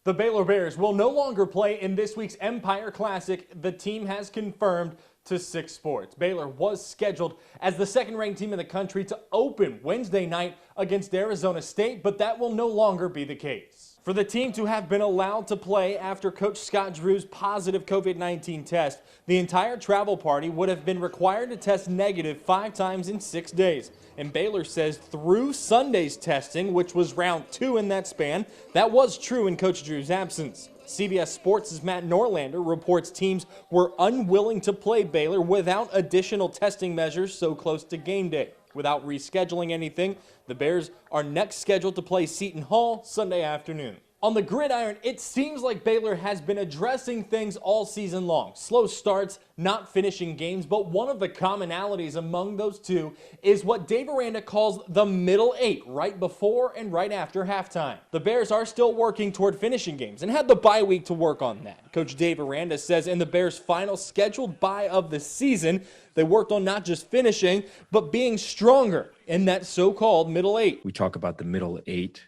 The Baylor Bears will no longer play in this week's Empire Classic. The team has confirmed to 6 Sports. Baylor was scheduled as the second-ranked team in the country to open Wednesday night against Arizona State, but that will no longer be the case. For the team to have been allowed to play after Coach Scott Drew's positive COVID-19 test, the entire travel party would have been required to test negative 5 times in 6 days. And Baylor says through Sunday's testing, which was round 2 in that span, that was true in Coach Drew's absence. CBS Sports' Matt Norlander reports teams were unwilling to play Baylor without additional testing measures so close to game day. Without rescheduling anything, the Bears are next scheduled to play Seton Hall Sunday afternoon. On the gridiron, it seems like Baylor has been addressing things all season long. Slow starts, not finishing games, but one of the commonalities among those two is what Dave Aranda calls the middle 8, right before and right after halftime. The Bears are still working toward finishing games and had the bye week to work on that. Coach Dave Aranda says in the Bears' final scheduled bye of the season, they worked on not just finishing, but being stronger in that so-called middle 8. We talk about the middle 8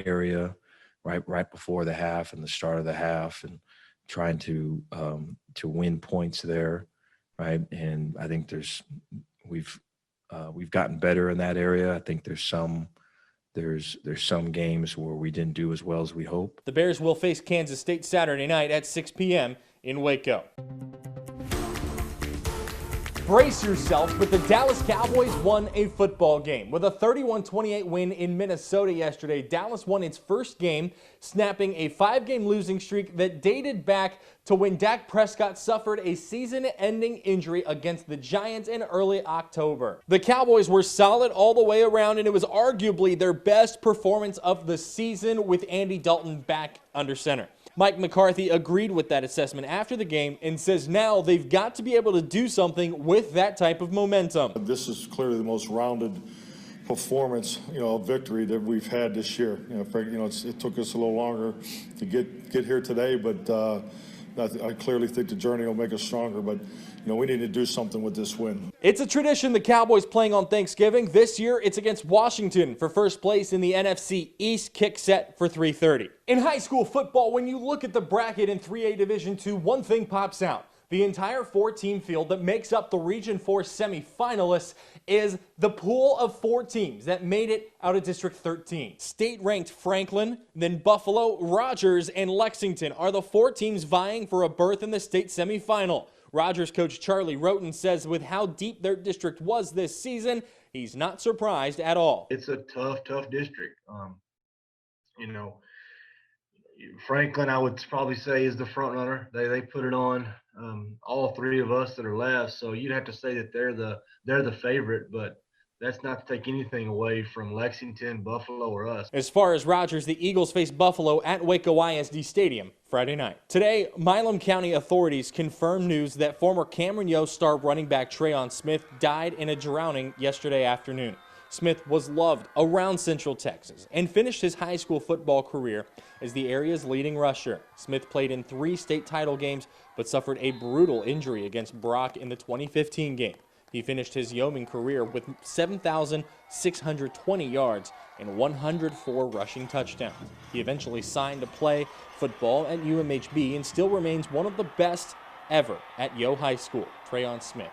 area, right before the half and the start of the half, and trying to win points there, right? And I think we've gotten better in that area. I think there's some games where we didn't do as well as we hope. The Bears will face Kansas State Saturday night at 6 p.m. in Waco. Brace yourself, but the Dallas Cowboys won a football game. With a 31-28 win in Minnesota yesterday, Dallas won its first game, snapping a 5-game losing streak that dated back to when Dak Prescott suffered a season-ending injury against the Giants in early October. The Cowboys were solid all the way around, and it was arguably their best performance of the season with Andy Dalton back under center. Mike McCarthy agreed with that assessment after the game and says now they've got to be able to do something with that type of momentum. This is clearly the most rounded performance, victory that we've had this year. It took us a little longer to get here today, but I clearly think the journey will make us stronger. But we need to do something with this win. It's a tradition the Cowboys playing on Thanksgiving. This year, it's against Washington for first place in the NFC East, kick set for 3:30. In high school football, when you look at the bracket in 3A Division II, one thing pops out. The entire 4-team field that makes up the Region 4 semifinalists is the pool of 4 teams that made it out of District 13. State-ranked Franklin, then Buffalo, Rogers, and Lexington are the 4 teams vying for a berth in the state semifinal. Rogers coach Charlie Roten says with how deep their district was this season, he's not surprised at all. It's a tough district. Franklin, I would probably say, is the front runner. They put it on all 3 of us that are left, so you'd have to say that they're the favorite, but that's not to take anything away from Lexington, Buffalo, or us. As far as Rogers, the Eagles face Buffalo at Waco ISD Stadium Friday night. Today, Milam County authorities confirmed news that former Cameron Yost star running back Treyon Smith died in a drowning yesterday afternoon. Smith was loved around Central Texas and finished his high school football career as the area's leading rusher. Smith played in 3 state title games but suffered a brutal injury against Brock in the 2015 game. He finished his yeoman career with 7,620 yards and 104 rushing touchdowns. He eventually signed to play football at UMHB and still remains one of the best ever at Yo High School. Treyon Smith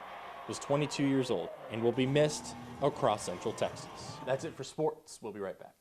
was 22 years old and will be missed across Central Texas. That's it for sports. We'll be right back.